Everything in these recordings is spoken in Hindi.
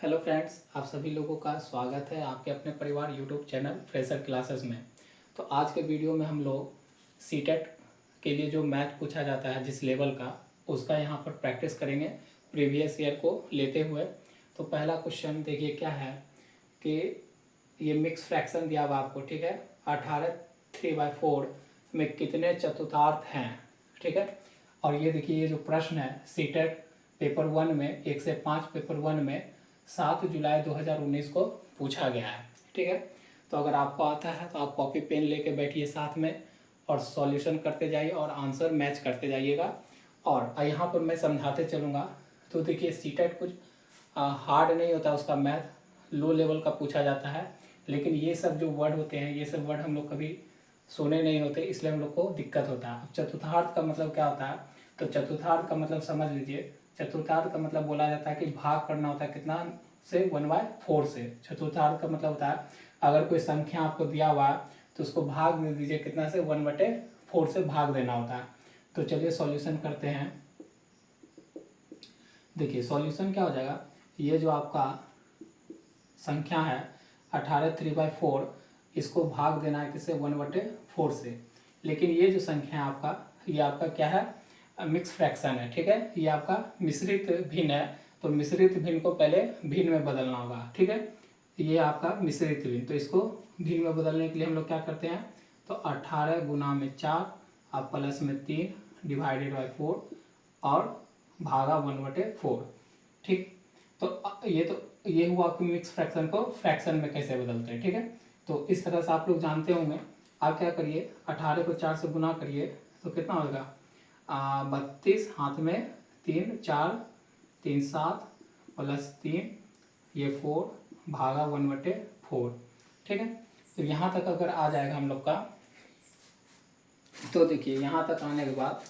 हेलो फ्रेंड्स, आप सभी लोगों का स्वागत है आपके अपने परिवार यूट्यूब चैनल फ्रेशर क्लासेस में। तो आज के वीडियो में हम लोग सीटेट के लिए जो मैथ पूछा जाता है जिस लेवल का, उसका यहाँ पर प्रैक्टिस करेंगे प्रीवियस ईयर को लेते हुए। तो पहला क्वेश्चन देखिए क्या है कि ये मिक्स फ्रैक्शन दिया हुआ आपको, ठीक है। 18 3/4 में कितने चतुर्थांश हैं, ठीक है। और ये देखिए, ये जो प्रश्न है सीटेट पेपर 1 में 1 से 5 पेपर 1 में 7 जुलाई 2019 को पूछा गया है, ठीक है। तो अगर आपको आता है तो आप कॉपी पेन लेके बैठिए साथ में और सॉल्यूशन करते जाइए और आंसर मैच करते जाइएगा। और यहाँ पर मैं समझाते चलूँगा। तो देखिए सीटेट कुछ हार्ड नहीं होता, उसका मैथ लो लेवल का पूछा जाता है, लेकिन ये सब जो वर्ड होते हैं ये सब वर्ड हम लोग कभी सुने नहीं होते, इसलिए हम लोग को दिक्कत होता है। अब चतुर्थांश का मतलब क्या होता है, तो चतुर्थांश का मतलब समझ लीजिए। चतुर्थांश का मतलब बोला जाता है कि भाग करना होता है कितना से 1/4 से। चतुर्थांश का मतलब होता है अगर कोई संख्या आपको दिया हुआ है तो उसको भाग दे दीजिए कितना से, 1/4 से भाग देना होता है। तो चलिए सॉल्यूशन करते हैं। देखिए सॉल्यूशन क्या हो जाएगा, ये जो आपका संख्या है 18 3/4, इसको भाग देना है किससे, 1/4 से। लेकिन ये जो संख्या है आपका, ये आपका क्या है, मिक्स फ्रैक्शन है, ठीक है। ये आपका मिश्रित भिन्न है, तो मिश्रित भिन्न को पहले भिन्न में बदलना होगा, ठीक है। ये आपका मिश्रित भिन्न, तो इसको भिन्न में बदलने के लिए हम लोग क्या करते हैं, तो 18 गुना में 4 आप प्लस में 3 डिवाइडेड बाई 4 और भागा 1/4, ठीक। तो ये हुआ कि मिक्स फ्रैक्शन को फ्रैक्शन में कैसे बदलते हैं, ठीक है। तो इस तरह से आप लोग जानते होंगे। आप क्या करिए, 18 को 4 से गुना करिए तो कितना होगा, 32 हाथ में 3 4 3 7 प्लस 3 ये 4 भागा 1/4, ठीक है। तो यहाँ तक अगर आ जाएगा हम लोग का, तो देखिए यहाँ तक आने के बाद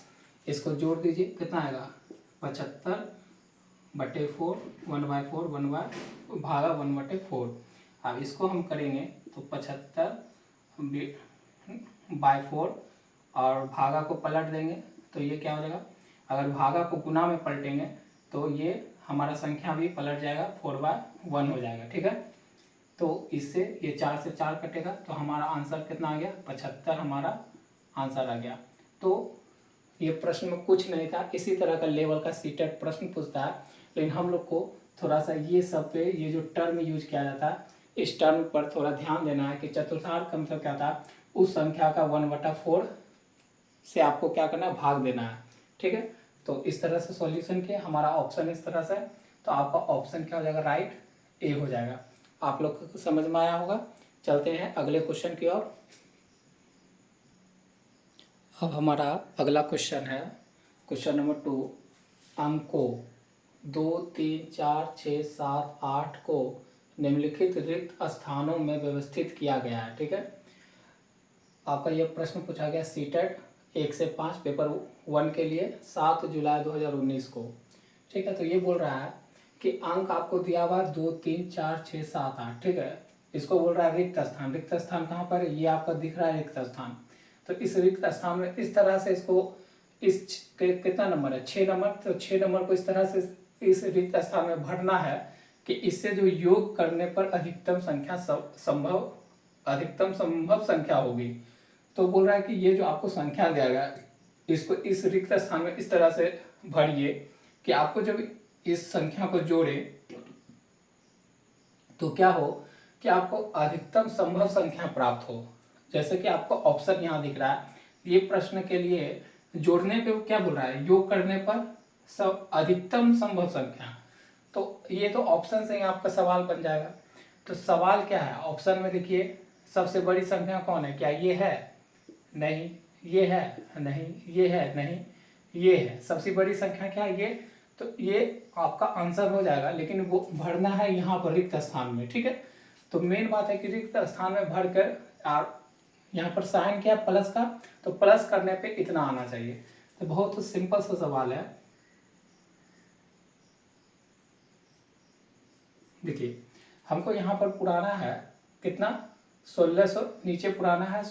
इसको जोड़ दीजिए, कितना आएगा 75/4 1/4 भागा 1/4। अब इसको हम करेंगे तो 75/4 और भागा को पलट देंगे तो ये क्या हो जाएगा, अगर भागा को गुना में पलटेंगे तो ये हमारा संख्या भी पलट जाएगा, 4/1 हो जाएगा, ठीक है। तो इससे ये 4 से 4 कटेगा तो हमारा आंसर कितना आ गया, 75 हमारा आंसर आ गया। तो ये प्रश्न में कुछ नहीं था, इसी तरह का लेवल का सीटेट प्रश्न पूछता है, लेकिन हम लोग को थोड़ा सा ये सब पे ये जो टर्म यूज किया जाता है इस टर्म पर थोड़ा ध्यान देना है कि चतुर्थांश का मतलब क्या था, उस संख्या का 1/4 से आपको क्या करना है, भाग देना है, ठीक है। तो इस तरह से सॉल्यूशन किया, हमारा ऑप्शन इस तरह से, तो आपका ऑप्शन क्या हो जाएगा, राइट ए हो जाएगा। आप लोग को समझ में आया होगा। चलते हैं अगले क्वेश्चन की ओर। अब हमारा अगला क्वेश्चन है क्वेश्चन नंबर 2। अंकों 2 3 4 6 7 8 को निम्नलिखित रिक्त स्थानों में व्यवस्थित किया गया है, ठीक है। आपका यह प्रश्न पूछा गया सीटेट 1 से 5 पेपर 1 के लिए 7 जुलाई 2019 को, ठीक है। तो ये बोल रहा है कि अंक आपको दिया हुआ 2 3 4 6 7 8, ठीक है। इसको बोल रहा है रिक्त स्थान। रिक्त स्थान कहाँ पर है, ये आपका दिख रहा है रिक्त स्थान। तो इस रिक्त स्थान में इस तरह से इसको कितना नंबर है, 6 नंबर, तो 6 नंबर को इस तरह से इस रिक्त स्थान में भरना है कि इससे जो योग करने पर अधिकतम संभव संख्या होगी। तो बोल रहा है कि ये जो आपको संख्या दिया गया इसको इस रिक्त स्थान में इस तरह से भरिए कि आपको जब इस संख्या को जोड़े तो क्या हो कि आपको अधिकतम संभव संख्या प्राप्त हो। जैसे कि आपको ऑप्शन यहाँ दिख रहा है, ये प्रश्न के लिए जोड़ने पे क्या बोल रहा है, योग करने पर सब अधिकतम संभव संख्या। तो ये तो ऑप्शन से ही आपका सवाल बन जाएगा। तो सवाल क्या है, ऑप्शन में देखिए सबसे बड़ी संख्या कौन है, क्या ये है, नहीं, ये है, नहीं, ये है, नहीं, ये है। सबसे बड़ी संख्या क्या है, ये। तो ये आपका आंसर हो जाएगा, लेकिन वो भरना है यहाँ पर रिक्त स्थान में, ठीक है। तो मेन बात है कि रिक्त स्थान में भरकर और यहाँ पर साइन क्या है, प्लस का, तो प्लस करने पे इतना आना चाहिए। तो बहुत सिंपल सा सवाल है। देखिए हमको यहाँ पर पुराना है कितना, 1600, नीचे पुराना है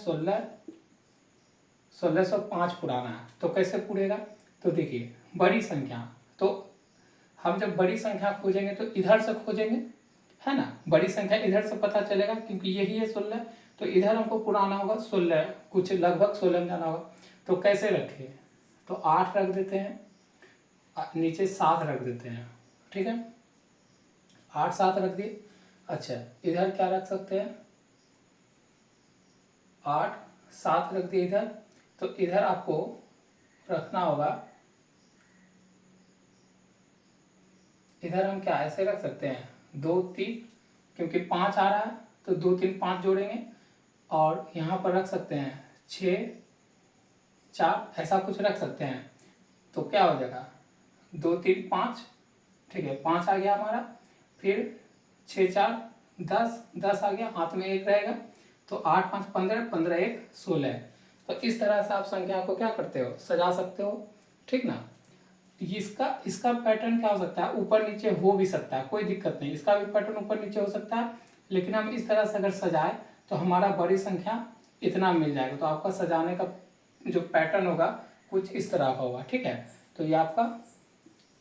1605 पुराना है। तो कैसे पूरेगा, तो देखिए बड़ी संख्या, तो हम जब बड़ी संख्या खोजेंगे तो इधर से खोजेंगे, है ना, बड़ी संख्या इधर से पता चलेगा क्योंकि यही है 16, तो इधर हमको पूरा आना होगा 16, कुछ लगभग 16 में जाना होगा। तो कैसे रखें, तो 8 रख देते हैं, नीचे 7 रख देते हैं, ठीक है, 8 7 रख दिए। अच्छा इधर क्या रख सकते हैं, 8 7 रख दिए इधर, तो इधर आपको रखना होगा, इधर हम क्या ऐसे रख सकते हैं 2 3, क्योंकि 5 आ रहा है तो 2 3 5 जोड़ेंगे, और यहाँ पर रख सकते हैं 6 4, ऐसा कुछ रख सकते हैं। तो क्या हो जाएगा 2 3 5, ठीक है, 5 आ गया हमारा, फिर 6 4 10, 10 आ गया, हाथ में 1 रहेगा, तो 8 5 15, 15 1 16। तो इस तरह से आप संख्या को क्या करते हो, सजा सकते हो, ठीक ना। इसका इसका पैटर्न क्या हो सकता है, ऊपर नीचे हो भी सकता है, कोई दिक्कत नहीं, इसका भी पैटर्न ऊपर नीचे हो सकता है, लेकिन हम इस तरह से अगर सजाए तो हमारा बड़ी संख्या इतना मिल जाएगा। तो आपका सजाने का जो पैटर्न होगा कुछ इस तरह का होगा, ठीक है। तो ये आपका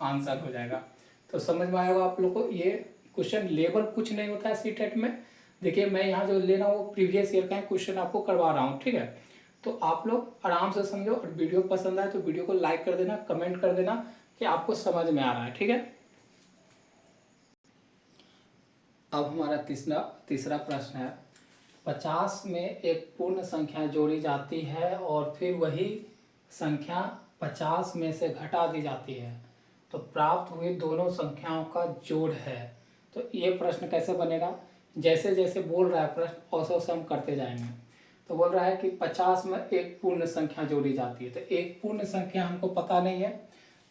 आंसर हो जाएगा। तो समझ में आएगा आप लोग को, ये क्वेश्चन लेवल कुछ नहीं होता है सीटेट में। देखिए मैं यहाँ जो ले रहा हूँ वो प्रीवियस ईयर का क्वेश्चन आपको करवा रहा हूँ, ठीक है। तो आप लोग आराम से समझो, और वीडियो पसंद आए तो वीडियो को लाइक कर देना, कमेंट कर देना कि आपको समझ में आ रहा है, ठीक है। अब हमारा तीसरा प्रश्न है, 50 में एक पूर्ण संख्या जोड़ी जाती है और फिर वही संख्या 50 में से घटा दी जाती है, तो प्राप्त हुई दोनों संख्याओं का जोड़ है। तो ये प्रश्न कैसे बनेगा, जैसे जैसे बोल रहा है प्रश्न वैसे वैसे हम करते जाएंगे। तो बोल रहा है कि 50 में एक पूर्ण संख्या जोड़ी जाती है, तो एक पूर्ण संख्या हमको पता नहीं है,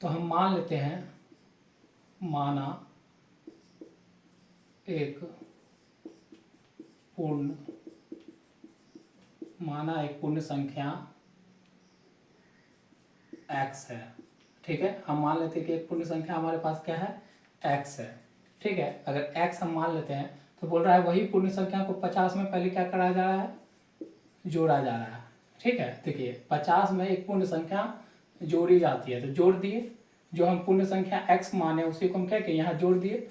तो हम मान लेते हैं, माना एक पूर्ण संख्या x है, ठीक है। हम मान लेते हैं कि एक पूर्ण संख्या हमारे पास क्या है, x है, ठीक है। अगर x हम मान लेते हैं तो बोल रहा है वही पूर्ण संख्या को 50 में पहले क्या करा जा रहा है, जोड़ा जा रहा है, ठीक है। देखिए 50 में एक पूर्ण संख्या जोड़ी जाती है, तो जोड़ दिए, जो हम पूर्ण संख्या x माने उसी को हम क्या कि यहाँ जोड़ दिए,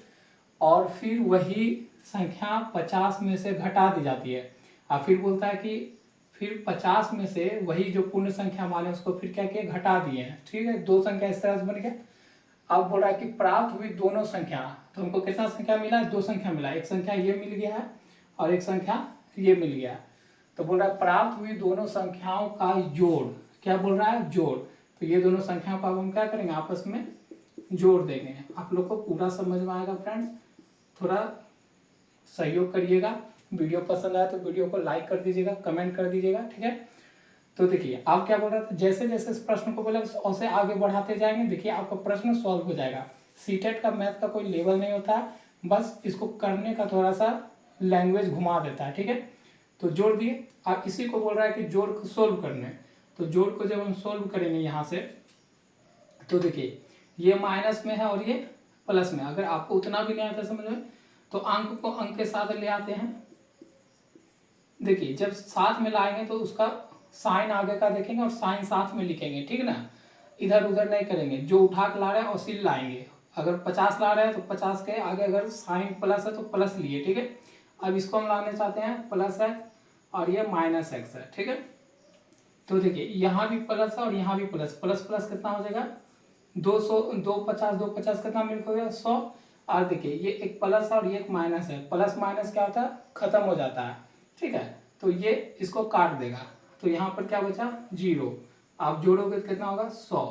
और फिर वही संख्या 50 में से घटा दी जाती है। और फिर बोलता है कि फिर 50 में से वही जो पूर्ण संख्या माने उसको फिर क्या किया, घटा दिए हैं, ठीक है। दो संख्या इस तरह से बन गया। अब बोल रहा है कि प्राप्त हुई दोनों संख्या, तो हमको कितना संख्या मिला, 2 संख्या मिला, एक संख्या ये मिल गया है और एक संख्या ये मिल गया है। तो बोल रहा है प्राप्त हुई दोनों संख्याओं का जोड़, क्या बोल रहा है, जोड़। तो ये दोनों संख्याओं का हम क्या करेंगे, आपस में जोड़ देंगे। आप लोग को पूरा समझ में आएगा फ्रेंड, थोड़ा सहयोग करिएगा। वीडियो पसंद आया तो वीडियो को लाइक कर दीजिएगा, कमेंट कर दीजिएगा, ठीक है। तो देखिए आप क्या बोल रहे थे, जैसे जैसे इस प्रश्न को बोले उसे आगे बढ़ाते जाएंगे, देखिए आपका प्रश्न सॉल्व हो जाएगा। सीटेट का मैथ का कोई लेवल नहीं होता है, बस इसको करने का थोड़ा सा लैंग्वेज घुमा देता है, ठीक है। तो जोड़ दिए, आप इसी को बोल रहा है कि जोड़ को सोल्व करने, तो जोड़ को जब हम सोल्व करेंगे यहाँ से, तो देखिए ये माइनस में है और ये प्लस में। अगर आपको उतना भी नहीं आता समझ में, तो अंक को अंक के साथ ले आते हैं। देखिए जब साथ में लाएंगे तो उसका साइन आगे का देखेंगे और साइन साथ में लिखेंगे, ठीक है ना, इधर उधर नहीं करेंगे। जो उठा के ला रहे हैं उसी लाएंगे। अगर 50 ला रहे हैं तो 50 के आगे अगर साइन प्लस है तो प्लस लिए, ठीक है। अब इसको हम लाने चाहते हैं प्लस है और ये माइनस एक्स है, ठीक है। तो देखिए यहाँ भी प्लस है और यहाँ भी प्लस, प्लस प्लस कितना हो जाएगा, 200, 250, 250 कितना मिल हो गया, 100। और देखिए ये एक प्लस है और ये एक माइनस है, प्लस माइनस क्या होता है, खत्म हो जाता है, ठीक है। तो ये इसको काट देगा, तो यहाँ पर क्या बचा, 0। आप जोड़ोगे तो कितना होगा, 100।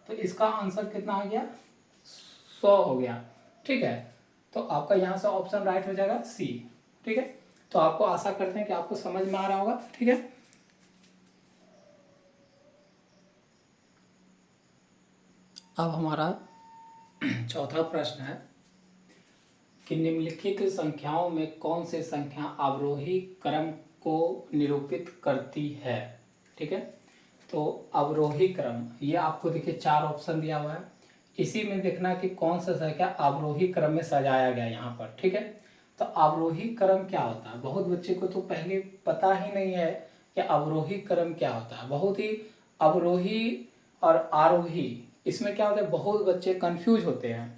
तो इसका आंसर कितना आ गया, 100 हो गया, ठीक है। तो आपका यहाँ से ऑप्शन राइट हो जाएगा सी, ठीक है। तो आपको आशा करते हैं कि आपको समझ में आ रहा होगा, ठीक है। अब हमारा चौथा प्रश्न है कि निम्नलिखित संख्याओं में कौन सी संख्या अवरोही क्रम को निरूपित करती है, ठीक है। तो अवरोही क्रम, ये आपको देखिए 4 ऑप्शन दिया हुआ है, इसी में देखना कि कौन सा संख्या अवरोही क्रम में सजाया गया यहाँ पर, ठीक है। तो अवरोही क्रम क्या होता है, बहुत बच्चे को तो पहले पता ही नहीं है कि अवरोही क्रम क्या होता है। बहुत ही अवरोही और आरोही, इसमें क्या होता है, बहुत बच्चे कंफ्यूज होते हैं।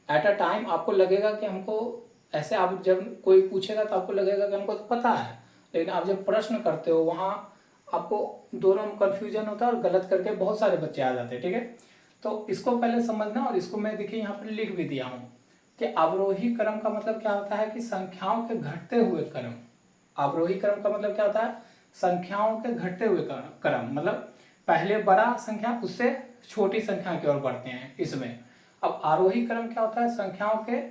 एट अ टाइम आपको लगेगा कि हमको ऐसे, आप जब कोई पूछेगा तो आपको लगेगा कि हमको तो पता है, लेकिन आप जब प्रश्न करते हो वहाँ आपको दोनों में कन्फ्यूजन होता है और गलत करके बहुत सारे बच्चे आ जाते हैं। ठीक है, तो इसको पहले समझना, और इसको मैं देखिए यहाँ पर लिख भी दिया हूँ कि अवरोही क्रम का मतलब क्या होता है कि संख्याओं के घटते हुए क्रम। अवरोही क्रम का मतलब क्या होता है, संख्याओं के घटते हुए क्रम, मतलब पहले बड़ा संख्या उससे छोटी संख्या की ओर बढ़ते हैं इसमें। अब आरोही क्रम क्या होता है, संख्याओं के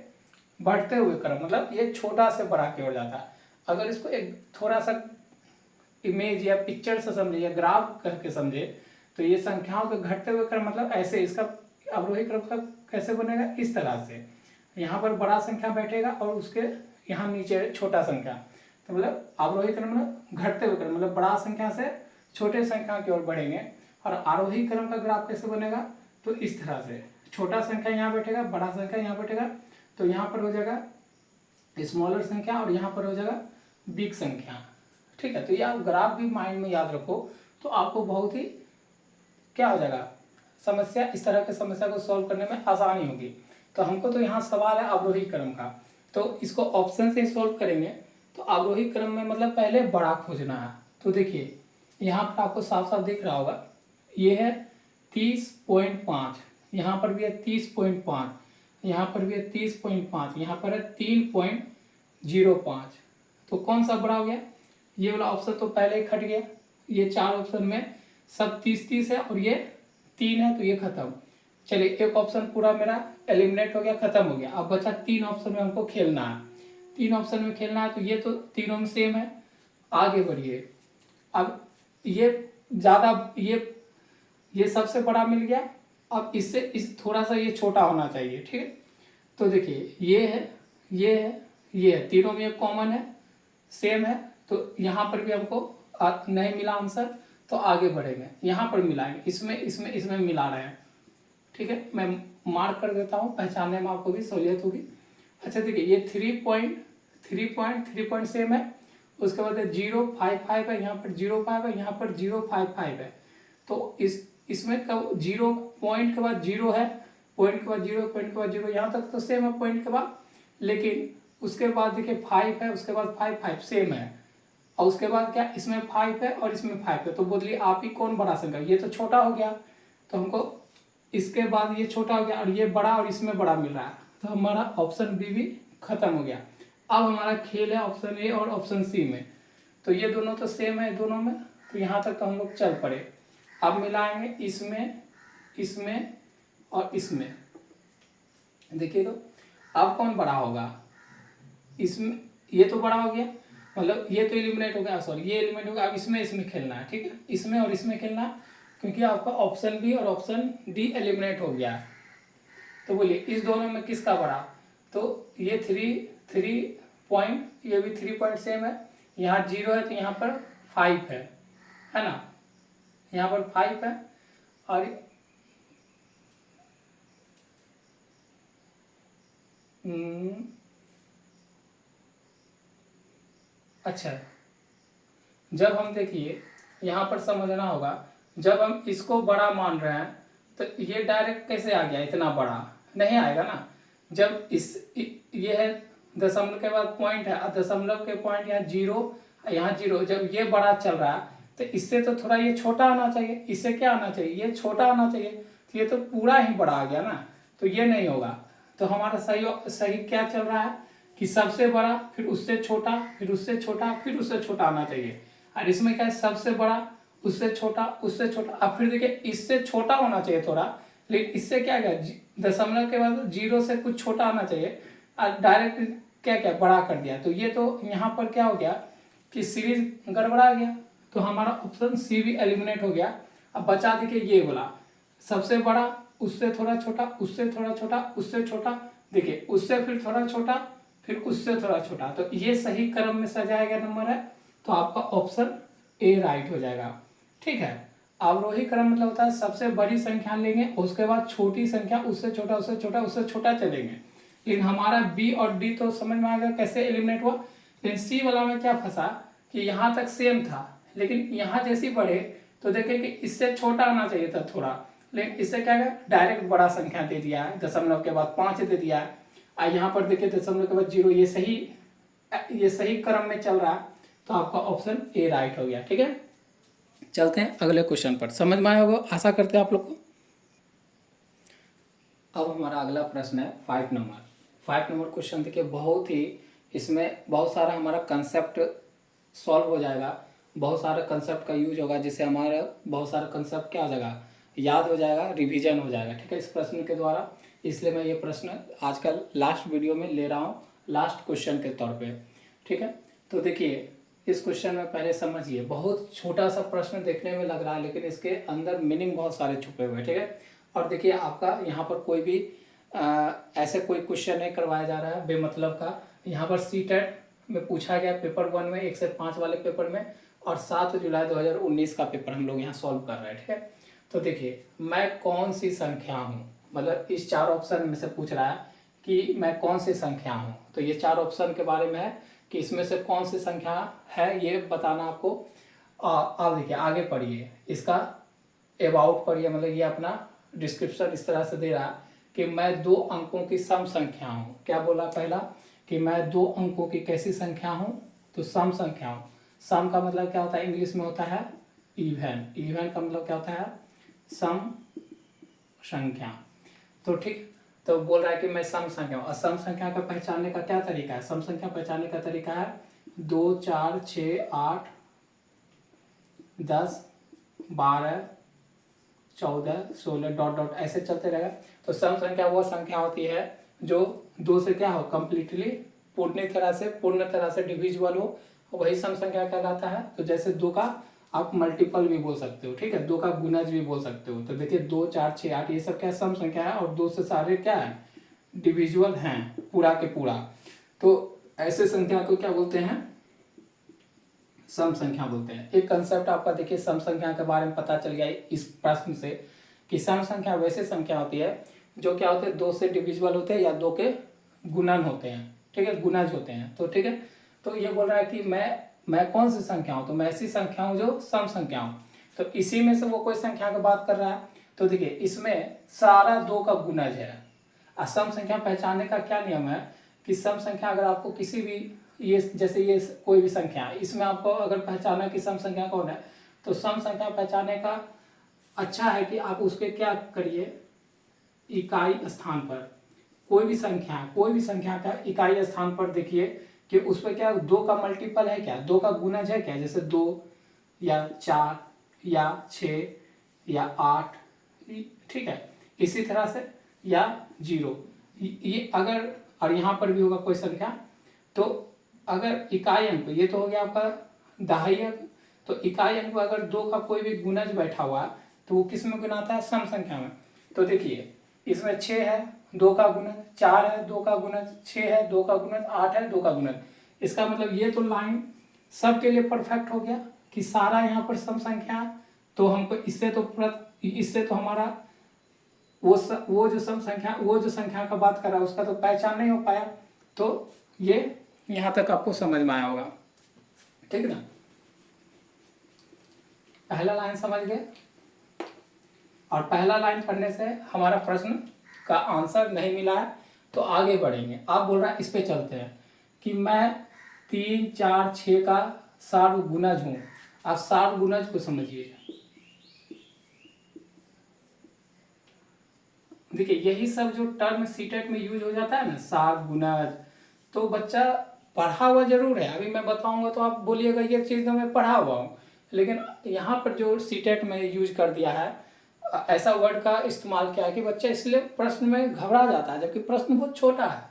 बढ़ते हुए क्रम, मतलब ये छोटा से बड़ा की ओर जाता है। अगर इसको एक थोड़ा सा इमेज या पिक्चर से समझे या ग्राफ करके समझे तो ये संख्याओं के घटते हुए क्रम मतलब ऐसे, इसका अवरोही क्रम का कैसे बनेगा, इस तरह से यहाँ पर बड़ा संख्या बैठेगा और उसके यहाँ नीचे छोटा संख्या, तो मतलब अवरोही क्रम मतलब घटते हुए क्रम, मतलब बड़ा संख्या से छोटे संख्या की ओर बढ़ेंगे। और आरोही क्रम का ग्राफ कैसे बनेगा, तो इस तरह से छोटा संख्या यहाँ बैठेगा, बड़ा संख्या यहाँ बैठेगा, तो यहाँ पर हो जाएगा स्मॉलर संख्या और यहाँ पर हो जाएगा बिग संख्या। ठीक है, तो ये आप ग्राफ भी माइंड में याद रखो तो आपको बहुत ही क्या हो जाएगा, समस्या, इस तरह के समस्या को सॉल्व करने में आसानी होगी। तो हमको तो यहाँ सवाल है अवरोही क्रम का, तो इसको ऑप्शन से सॉल्व करेंगे। तो अवरोही क्रम में मतलब पहले बड़ा खोजना है। तो देखिए यहाँ पर आपको साफ साफ दिख रहा होगा, ये है 30.5, यहाँ पर भी है 30.5, यहाँ पर भी है 30.5, यहाँ पर है 3.05। तो कौन सा बड़ा हो गया, ये वाला ऑप्शन तो पहले ही खट गया। ये 4 ऑप्शन में सब 30-30 है और ये 3 है, तो ये खत्म। चलिए एक ऑप्शन पूरा मेरा एलिमिनेट हो गया, खत्म हो गया। अब बचा 3 ऑप्शन में हमको खेलना है। 3 ऑप्शन में खेलना है, तो ये तो तीनों में सेम है। आगे बढ़िए, अब ये ज़्यादा, ये सबसे बड़ा मिल गया। अब इससे इस थोड़ा सा ये छोटा होना चाहिए। ठीक है, तो देखिए ये है, ये है, ये है, तीनों में कॉमन है, सेम है। तो यहाँ पर भी हमको नहीं मिला आंसर, तो आगे बढ़ेंगे, यहाँ पर मिलाएंगे, इसमें इसमें इसमें मिला रहे हैं। ठीक है, मैं मार्क कर देता हूँ, पहचानने में आपको भी सहूलियत होगी। अच्छा देखिए ये 3.3 सेम है, उसके बाद 0.55 है, यहाँ पर 0.5 है, यहाँ पर 0.55 है। तो इसमें कब 0 पॉइंट के बाद 0 है, पॉइंट के बाद 0, पॉइंट के बाद 0, यहाँ तक तो सेम है पॉइंट के बाद, लेकिन उसके बाद देखिए 5 है, उसके बाद 5 सेम है, और उसके बाद क्या, इसमें 5 है और इसमें 5 है। तो बोलिए आप ही कौन बड़ा संख्या, ये तो छोटा हो गया, तो हमको इसके बाद ये छोटा हो गया और ये बड़ा और इसमें बड़ा मिल रहा है, तो हमारा ऑप्शन बी भी खत्म हो गया। अब हमारा खेल है ऑप्शन ए और ऑप्शन सी में। तो ये दोनों तो सेम है दोनों में, तो यहाँ तक तो हम लोग चल पड़े। अब मिलाएंगे इसमें, इसमें और इसमें। देखिए तो अब कौन बड़ा होगा, इसमें ये तो बड़ा हो गया, मतलब ये तो एलिमिनेट हो गया, सॉरी ये एलिमिनेट हो गया। अब इसमें इसमें खेलना है। ठीक है, इसमें और इसमें खेलना है, क्योंकि आपका ऑप्शन बी और ऑप्शन डी एलिमिनेट हो गया है। तो बोलिए इस दोनों में किसका बड़ा, तो ये 3 पॉइंट, ये भी 3 पॉइंट सेम है, यहाँ 0 है तो यहाँ पर 5 है ना, यहाँ पर 5 है। और अच्छा, जब हम देखिए यहाँ पर समझना होगा, जब हम इसको बड़ा मान रहे हैं तो ये डायरेक्ट कैसे आ गया, इतना बड़ा नहीं आएगा ना। जब ये है दशमलव के बाद पॉइंट है, दशमलव के पॉइंट यहाँ 0, यहाँ 0, जब ये बड़ा चल रहा है तो इससे तो थोड़ा ये छोटा आना चाहिए, इससे क्या आना चाहिए, ये छोटा आना चाहिए, तो ये तो पूरा ही बड़ा आ गया ना, तो ये नहीं होगा। तो हमारा सही क्या चल रहा है कि सबसे बड़ा, फिर उससे छोटा, फिर उससे छोटा, फिर उससे छोटा आना चाहिए। और इसमें क्या है, सबसे बड़ा, उससे छोटा, उससे छोटा, अब फिर देखिए इससे छोटा होना चाहिए थोड़ा, लेकिन इससे क्या गया, दशमलव के बाद 0 से कुछ छोटा आना चाहिए, और डायरेक्ट क्या क्या बड़ा कर दिया। तो ये तो यहाँ पर क्या हो गया कि सीरीज गड़बड़ा गया, तो हमारा ऑप्शन सी भी एलिमिनेट हो गया। अब बचा देखिए ये बोला, सबसे बड़ा, उससे थोड़ा छोटा, उससे थोड़ा छोटा, उससे छोटा, देखिए उससे फिर थोड़ा छोटा, फिर उससे थोड़ा छोटा, तो ये सही क्रम में सजाया गया नंबर है, तो आपका ऑप्शन ए राइट हो जाएगा। ठीक है, अवरोही क्रम मतलब होता है सबसे बड़ी संख्या लेंगे, उसके बाद छोटी संख्या, उससे छोटा, उससे छोटा, उससे छोटा चलेंगे। लेकिन हमारा बी और डी तो समझ में आ गया कैसे एलिमिनेट हुआ। लेकिन सी वाला में क्या फंसा कि यहाँ तक सेम था, लेकिन यहाँ जैसी बढ़े तो देखें कि इससे छोटा आना चाहिए था थोड़ा, लेकिन इससे क्या है, डायरेक्ट बड़ा संख्या दे दिया है, दशमलव के बाद 5 दे दिया है। यहाँ पर देखिए दशमलव के बाद 0, ये सही क्रम में चल रहा है, तो आपका ऑप्शन ए राइट हो गया। ठीक है, चलते हैं अगले क्वेश्चन पर। समझ में आया होगा, आशा करते हैं आप लोग को। अब हमारा अगला प्रश्न है 5 नंबर। 5 नंबर क्वेश्चन देखिए, बहुत ही इसमें बहुत सारा हमारा कंसेप्ट सॉल्व हो जाएगा, बहुत सारे कंसेप्ट का यूज होगा, जिससे हमारा बहुत सारा कंसेप्ट क्या हो जाएगा, याद हो जाएगा, रिवीजन हो जाएगा। ठीक है, इस प्रश्न के द्वारा, इसलिए मैं ये प्रश्न आजकल लास्ट वीडियो में ले रहा हूँ, लास्ट क्वेश्चन के तौर पे। ठीक है, तो देखिए इस क्वेश्चन में पहले समझिए, बहुत छोटा सा प्रश्न देखने में लग रहा है, लेकिन इसके अंदर मीनिंग बहुत सारे छुपे हुए हैं। ठीक है, और देखिए आपका यहाँ पर कोई भी ऐसे कोई क्वेश्चन नहीं करवाया जा रहा है बेमतलब का। यहाँ पर सीटेट में पूछा गया पेपर 1 में 1 से 5 वाले पेपर में, और 7 जुलाई 2019 का पेपर हम लोग यहाँ सॉल्व कर रहे हैं। ठीक है, तो देखिए मैं कौन सी संख्या हूँ, मतलब इस 4 ऑप्शन में से पूछ रहा है कि मैं कौन सी संख्या हूँ। तो ये 4 ऑप्शन के बारे में है कि इसमें से कौन सी संख्या है, ये बताना आपको। आप देखिए आगे पढ़िए, इसका अबाउट पढ़िए, मतलब ये अपना डिस्क्रिप्शन इस तरह से दे रहा है कि मैं 2 अंकों की सम संख्या हूँ। क्या बोला पहला, कि मैं 2 अंकों की कैसी संख्या हूँ, तो सम संख्या हूँ। सम का मतलब क्या होता है, इंग्लिश में होता है इवन। इवन का मतलब क्या होता है, सम संख्या। तो ठीक, तो बोल रहा है कि मैं सम संख्या हूँ। और सम संख्या का पहचानने का क्या तरीका है, सम संख्या पहचानने का तरीका है 2, 4, 6, 8, 10, 12, 14, 16 डॉट डॉट ऐसे चलते रहेगा। तो सम संख्या वो संख्या होती है जो 2 से क्या हो, कंप्लीटली पूर्ण तरह से डिविजिबल हो, वही सम संख्या कहलाता है। तो जैसे 2 का आप मल्टीपल भी बोल सकते हो। ठीक है, 2 का गुणज भी बोल सकते हो। तो देखिए 2, 4, 6, 8 ये सब क्या सम संख्या है, और 2 से सारे क्या है, डिविजिबल हैं पूरा के पूरा। तो ऐसे संख्या को क्या बोलते हैं, सम संख्या बोलते हैं। एक कंसेप्ट आपका देखिए सम संख्या के बारे में पता चल गया इस प्रश्न से, कि सम संख्या वैसे संख्या होती है जो क्या होते हैं, 2 से डिविजिबल होते हैं या 2 के गुणन होते हैं। ठीक है, गुणज होते हैं। तो ठीक है, तो ये बोल रहा है कि मैं कौन सी संख्या हूँ, तो मैं ऐसी संख्या हूँ जो सम संख्या हूँ। तो इसी में से वो कोई संख्या की बात कर रहा है। तो देखिए इसमें सारा 2 का गुणज है। सम संख्या पहचानने का क्या नियम है, कि सम संख्या अगर आपको किसी भी, ये जैसे ये कोई भी संख्या है, इसमें आपको अगर पहचाना कि सम संख्या कौन है, तो सम संख्या पहचानने का अच्छा है कि आप उसके क्या करिए, इकाई स्थान पर कोई भी संख्या का इकाई स्थान पर देखिए कि उस पर क्या 2 का मल्टीपल है क्या, 2 का गुणज है क्या, जैसे 2 या 4 या 6 या 8। ठीक है, इसी तरह से या 0, ये अगर, और यहाँ पर भी होगा कोई संख्या, तो अगर इकाई अंक, ये तो हो गया आपका दहाई अंक, तो इकाई अंक अगर 2 का कोई भी गुणज बैठा हुआ तो वो किस में गुनाता है, सम संख्या में। तो देखिए इसमें 6 है 2 का गुणज, 4 है 2 का गुणज, 6 है 2 का गुणज, 8 है 2 का गुणज। इसका मतलब ये तो लाइन सबके लिए परफेक्ट हो गया कि सारा यहाँ पर सम संख्या। तो हमको इससे तो हमारा वो जो संख्या का बात कर रहा है उसका तो पहचान नहीं हो पाया। तो ये यहाँ तक आपको समझ में आया होगा। ठीक ना, पहला लाइन समझ गए, और पहला लाइन पढ़ने से हमारा प्रश्न का आंसर नहीं मिला है, तो आगे बढ़ेंगे। आप बोल रहा है इस पे चलते हैं कि मैं 3, 4, 6 का सार्वगुणज हूँ। आप सार्वगुणज को समझिए। देखिए यही सब जो टर्म सीटेट में यूज हो जाता है ना, सार्वगुणज, तो बच्चा पढ़ा हुआ जरूर है, अभी मैं बताऊंगा तो आप बोलिएगा ये चीज़ तो मैं पढ़ा हुआ हूँ, लेकिन यहाँ पर जो सीटेट में यूज कर दिया है, ऐसा वर्ड का इस्तेमाल किया है कि बच्चा इसलिए प्रश्न में घबरा जाता है, जबकि प्रश्न बहुत छोटा है।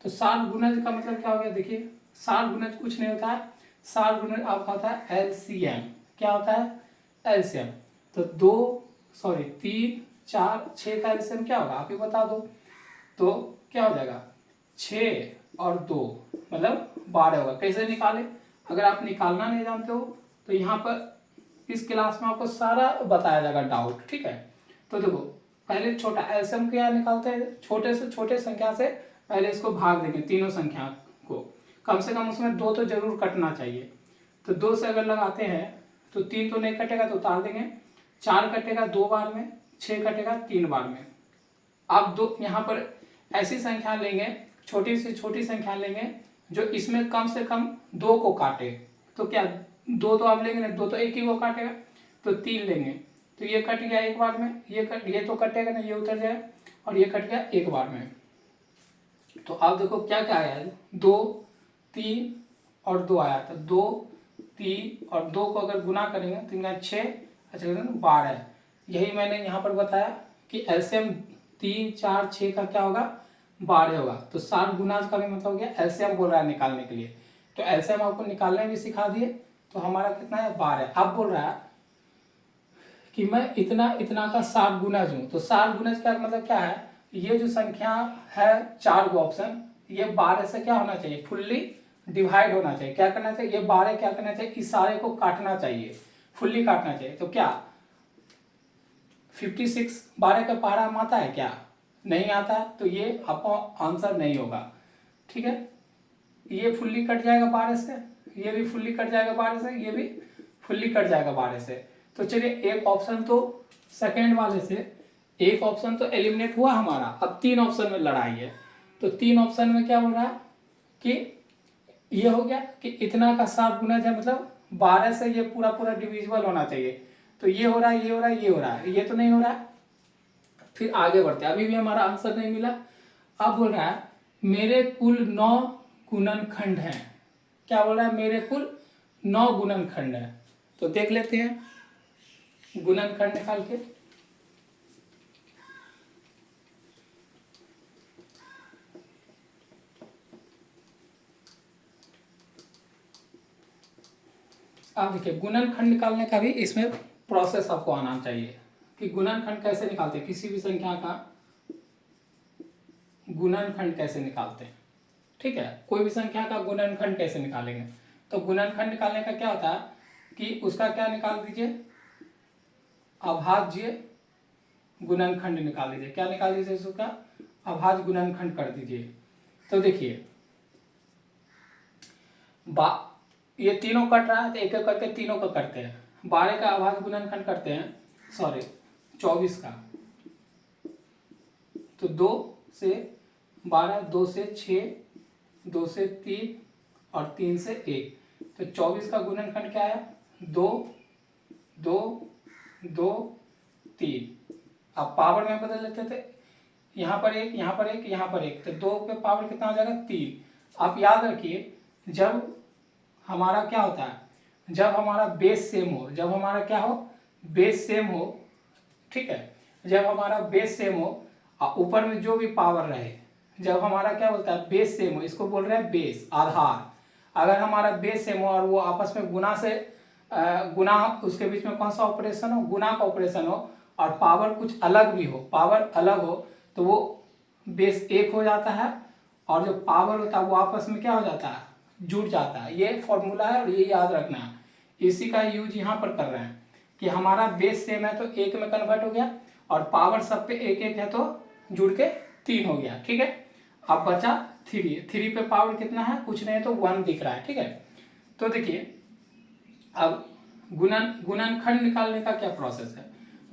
तो सार्वगुणज का मतलब क्या हो गया, देखिए सार्वगुणज कुछ नहीं होता है, सार्वगुणज आपका होता है एलसीएम। क्या होता है, एलसीएम। तो 3, 4, 6 का एलसीएम क्या होगा, आप ही बता दो। तो क्या हो जाएगा, 6 और 2 मतलब 12 होगा। कैसे निकाले, अगर आप निकालना नहीं जानते हो तो यहाँ पर इस क्लास में आपको सारा बताया जाएगा डाउट। ठीक है, तो देखो पहले छोटा एलसीएम क्या निकालते हैं, छोटे से छोटे संख्या से पहले इसको भाग देंगे, तीनों संख्या को, कम से कम उसमें 2 तो जरूर कटना चाहिए। तो 2 से अगर लगाते हैं तो 3 तो नहीं कटेगा तो उतार देंगे, 4 कटेगा 2 बार में, 6 कटेगा 3 बार में। आप दो यहाँ पर ऐसी संख्या लेंगे, छोटी से छोटी संख्या लेंगे जो इसमें कम से कम 2 को काटे। तो क्या 2 तो आप लेंगे ना, 2 तो एक ही को काटेगा, तो 3 लेंगे। तो ये कट गया एक बार में, ये तो कटेगा ना, ये उतर जाएगा, और ये कट गया एक बार में। तो आप देखो क्या क्या आया है, 2 3 और 2 आया था। 2 3 और 2 को अगर गुना करेंगे तो इनका 6, अच्छा 12। यही मैंने यहाँ पर बताया कि एलसीएम 3 4 6 का क्या होगा, 12 होगा। तो 60 गुना का भी मतलब हो गया एलसीएम बोल रहा है निकालने के लिए। तो एलसीएम आपको निकालने भी सिखा दिए। तो हमारा कितना है, 12। अब बोल रहा है कि मैं इतना इतना का 60 गुना दूं। तो 60 गुना का मतलब क्या है, ये जो संख्या है 4 गो ऑप्शन, ये 12 से क्या होना चाहिए, फुल्ली डिवाइड होना चाहिए। क्या करना चाहिए, ये 12 क्या करना चाहिए, इस सारे को काटना चाहिए, फुल्ली काटना चाहिए। तो क्या 56 12 का पहाड़ा में आता है क्या, नहीं आता है, तो ये आपका आंसर नहीं होगा। ठीक है, ये फुल्ली कट जाएगा 12 से, ये भी फुल्ली कट जाएगा 12 से, ये भी फुल्ली कट जाएगा 12 से। तो चलिए एक ऑप्शन तो सेकेंड वाले से एक ऑप्शन तो एलिमिनेट हुआ हमारा। अब 3 ऑप्शन में लड़ाई है। तो 3 ऑप्शन में क्या बोल रहा है कि ये हो गया कि इतना का 60 गुना जाए, मतलब 12 से ये पूरा पूरा डिविजिबल होना चाहिए। तो ये हो रहा है, ये हो रहा है, ये हो रहा है, ये तो नहीं हो रहा है। फिर आगे बढ़ते हैं, अभी भी हमारा आंसर नहीं मिला। अब बोल रहा है मेरे कुल 9 गुणनखंड हैं। क्या बोल रहा है, मेरे कुल 9 गुणनखंड है। तो देख लेते हैं गुणनखंड निकाल के। अब देखिए गुणनखंड निकालने का भी इसमें प्रोसेस आपको आना चाहिए कि गुणनखंड कैसे निकालते हैं, किसी भी संख्या का गुणनखंड कैसे निकालते हैं। ठीक है, कोई भी संख्या का गुणनखंड कैसे निकालेंगे। तो गुणनखंड निकालने का क्या होता है कि उसका क्या निकाल दीजिए, अभाज्य गुणनखंड निकाल दीजिए। क्या निकाल दीजिए, उसका अभाज्य गुणनखंड कर दीजिए। तो देखिए ये तीनों कट रहा है, तो एक एक करके तीनों का करते हैं। 12 का अभाज्य गुणनखंड करते हैं, सॉरी 24 का। तो 2 से 12, 2 से 6, 2 से 3 और 3 से 1। तो 24 का गुणनखंड क्या है, 2 2 2 3। अब पावर में बदल लेते थे, यहाँ पर 1 यहाँ पर 1 यहाँ पर 1, तो 2 पे पावर कितना हो जाएगा, 3। आप याद रखिए जब हमारा क्या होता है, जब हमारा बेस सेम हो, जब हमारा क्या हो, बेस सेम हो। ठीक है, जब हमारा बेस सेम हो और ऊपर में जो भी पावर रहे, जब हमारा क्या बोलता है, बेस सेम हो, इसको बोल रहे हैं बेस, आधार। अगर हमारा बेस सेम हो और वो आपस में गुना से गुना, उसके बीच में कौन सा ऑपरेशन हो, गुना का ऑपरेशन हो, और पावर कुछ अलग भी हो, पावर अलग हो, तो वो बेस 1 हो जाता है, और जो पावर होता है वो आपस में क्या हो जाता है, जुड़ जाता है। ये फॉर्मूला है और ये याद रखना है। इसी का यूज यहाँ पर कर रहे हैं कि हमारा बेस सेम है तो 1 में कन्वर्ट हो गया, और पावर सब पे 1 1 है तो जुड़ के 3 हो गया। ठीक है, अब बचा 3 पे पावर कितना है, कुछ नहीं तो 1 दिख रहा है। ठीक है, तो देखिए अब गुणनखंड निकालने का क्या प्रोसेस है।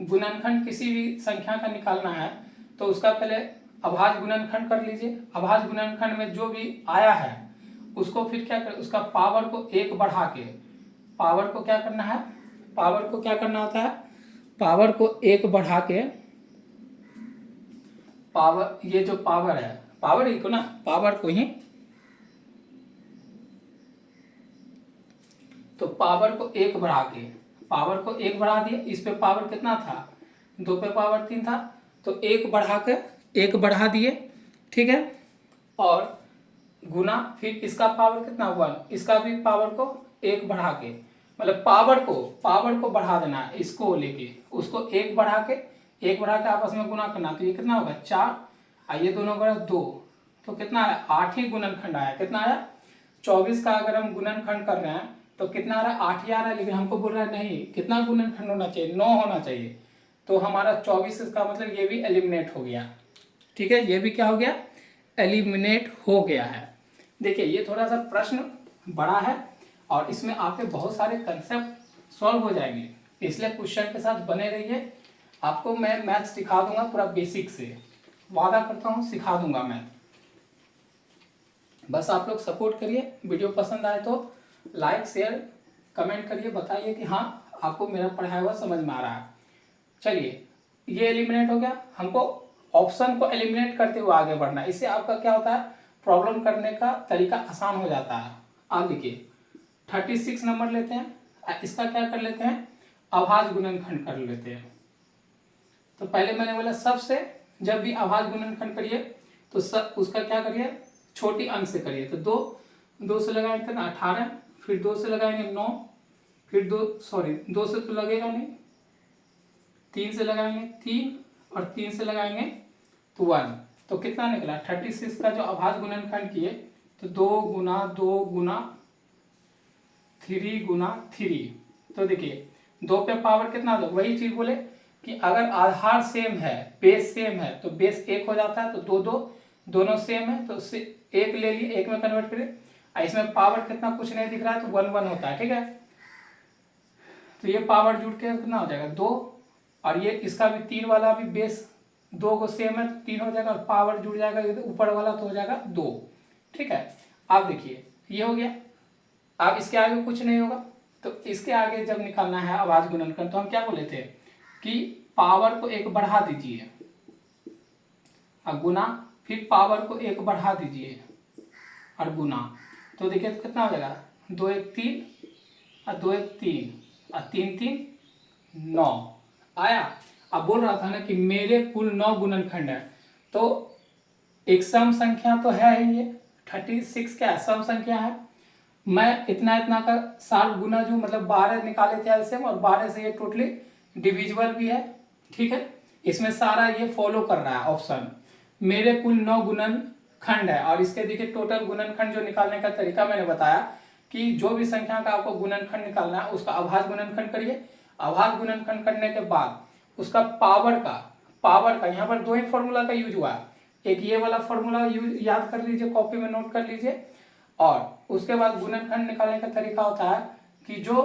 गुणनखंड किसी भी संख्या का निकालना है तो उसका पहले अभाज्य गुणनखंड कर लीजिए। अभाज्य गुणनखंड में जो भी आया है उसको फिर क्या कर, उसका पावर को 1 बढ़ा के, पावर को क्या करना है, पावर को क्या करना होता है, पावर को 1 बढ़ा के, पावर ये जो पावर है, पावर ही को ना, पावर को ही, तो पावर को 1 बढ़ा के, पावर को 1 बढ़ा दिए। इस पे पावर कितना था, 2 पे पावर 3 था, तो 1 बढ़ा के 1 बढ़ा दिए। ठीक है, और गुना, फिर इसका पावर कितना 1, इसका भी पावर को 1 बढ़ा के, मतलब पावर को बढ़ा देना है, इसको लेके उसको 1 बढ़ा के आपस में गुना करना। तो ये कितना होगा 4, और ये दोनों का 2, तो कितना है 8 ही गुणनखंड आया। कितना आया, 24 का अगर हम गुणनखंड कर रहे हैं तो कितना आ रहा है, 8 ही आ रहा है। लेकिन हमको बोल रहा है नहीं, कितना गुणनखंड होना चाहिए, 9 होना चाहिए। तो हमारा 24 इसका मतलब ये भी एलिमिनेट हो गया। ठीक है, ये भी क्या हो गया, एलिमिनेट हो गया है। देखिए ये थोड़ा सा प्रश्न बड़ा है और इसमें आपके बहुत सारे कंसेप्ट सॉल्व हो जाएंगे, इसलिए क्वेश्चन के साथ बने रहिए आपको मैं मैथ सिखा दूंगा पूरा बेसिक से, वादा करता हूँ सिखा दूंगा मैथ। बस आप लोग सपोर्ट करिए, वीडियो पसंद आए तो लाइक शेयर कमेंट करिए, बताइए कि हाँ आपको मेरा पढ़ाया हुआ समझ में आ रहा है। चलिए ये एलिमिनेट हो गया, हमको ऑप्शन को एलिमिनेट करते हुए आगे बढ़ना है। इससे आपका क्या होता है, प्रॉब्लम करने का तरीका आसान हो जाता है। आप देखिए 36 नंबर लेते हैं, इसका क्या कर लेते हैं, अभाज्य गुणनखंड कर लेते हैं। तो पहले मैंने बोला सबसे, जब भी अभाज्य गुणनखंड करिए तो सब उसका क्या करिए, छोटी अंक से करिए। तो दो से लगाएंगे कितना 18, फिर 2 से लगाएंगे 9, फिर 2 से तो लगेगा नहीं, 3 से लगाएंगे 3, और 3 से लगाएंगे तो 1। तो कितना निकला 36 का जो अभाज्य गुणनखंड किए तो 2 गुना 2 गुना 3 गुना 3। तो देखिए 2 पे पावर कितना दो, वही चीज बोले कि अगर आधार सेम है, बेस सेम है तो बेस 1 हो जाता है। तो 2 2 दोनों सेम है तो उससे 1 ले लिए, 1 में कन्वर्ट करिए। इसमें पावर कितना कुछ नहीं दिख रहा है तो 1 1 होता है, ठीक है। तो ये पावर जुड़ के कितना हो जाएगा 2, और ये इसका भी 3 वाला भी बेस 2 को सेम है तो 3 हो जाएगा, और पावर जुड़ जाएगा ऊपर वाला तो हो जाएगा 2, ठीक है। आप देखिए ये हो गया, अब इसके आगे कुछ नहीं होगा। तो इसके आगे जब निकालना है अभाज्य गुणनखंड तो हम क्या बोले थे कि पावर को 1 बढ़ा दीजिए, और गुना, फिर पावर को 1 बढ़ा दीजिए और गुना। तो देखिए तो कितना हो जाएगा 2 1 3, और 2 1 3, और 3 3 9 आया। अब बोल रहा था ना कि मेरे कुल 9 गुणनखंड है, तो एक सम संख्या तो है ही, ये 36 क्या है, सम संख्या है। मैं इतना इतना का 7 गुना जो मतलब 12 निकाले थे एलसीएम, और 12 से ये टोटली डिविजिबल भी है, ठीक है। इसमें सारा ये फॉलो कर रहा है ऑप्शन। मेरे कुल 9 गुणनखंड है, और इसके देखिए टोटल गुणनखंड जो निकालने का तरीका मैंने बताया कि जो भी संख्या का आपको गुणनखंड निकालना है उसका अभाज्य गुणनखंड करिए। अभाज्य गुणनखंड करने के बाद उसका पावर का यहाँ पर 2 ही फॉर्मूला का यूज हुआ है। एक ये वाला फॉर्मूला यूज याद कर लीजिए, कॉपी में नोट कर लीजिए। और उसके बाद गुणनखंड निकालने का तरीका होता है कि जो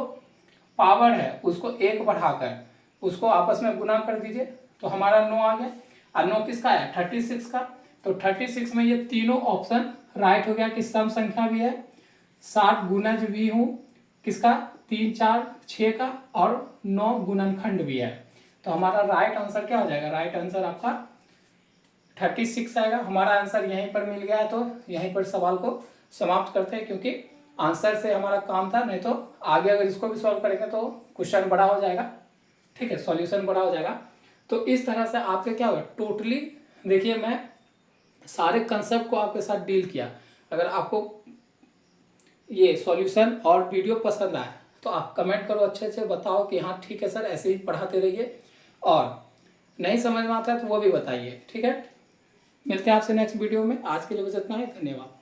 पावर है उसको 1 बढ़ाकर उसको आपस में गुना कर दीजिए, तो हमारा 9 आ गया। और 9 किसका है 36 का। तो 36 में ये तीनों ऑप्शन राइट हो गया कि सम संख्या भी है, 7 गुणज भी हूँ किसका 3 4 6 का, और 9 गुणनखंड भी है। तो हमारा राइट आंसर क्या हो जाएगा, राइट आंसर आपका 36 आएगा। हमारा आंसर यहीं पर मिल गया है, तो यहीं पर सवाल को समाप्त करते हैं, क्योंकि आंसर से हमारा काम था, नहीं तो आगे अगर इसको भी सॉल्व करेंगे तो क्वेश्चन बड़ा हो जाएगा, ठीक है, सॉल्यूशन बड़ा हो जाएगा। तो इस तरह से आपके क्या होगा टोटली, देखिए मैं सारे कंसेप्ट को आपके साथ डील किया। अगर आपको ये सॉल्यूशन और वीडियो पसंद आए तो आप कमेंट करो, अच्छे से बताओ कि हाँ ठीक है सर ऐसे ही पढ़ाते रहिए, और नहीं समझ में आता है तो वो भी बताइए, ठीक है। मिलते हैं आपसे नेक्स्ट वीडियो में, आज के लिए बस इतना ही, धन्यवाद।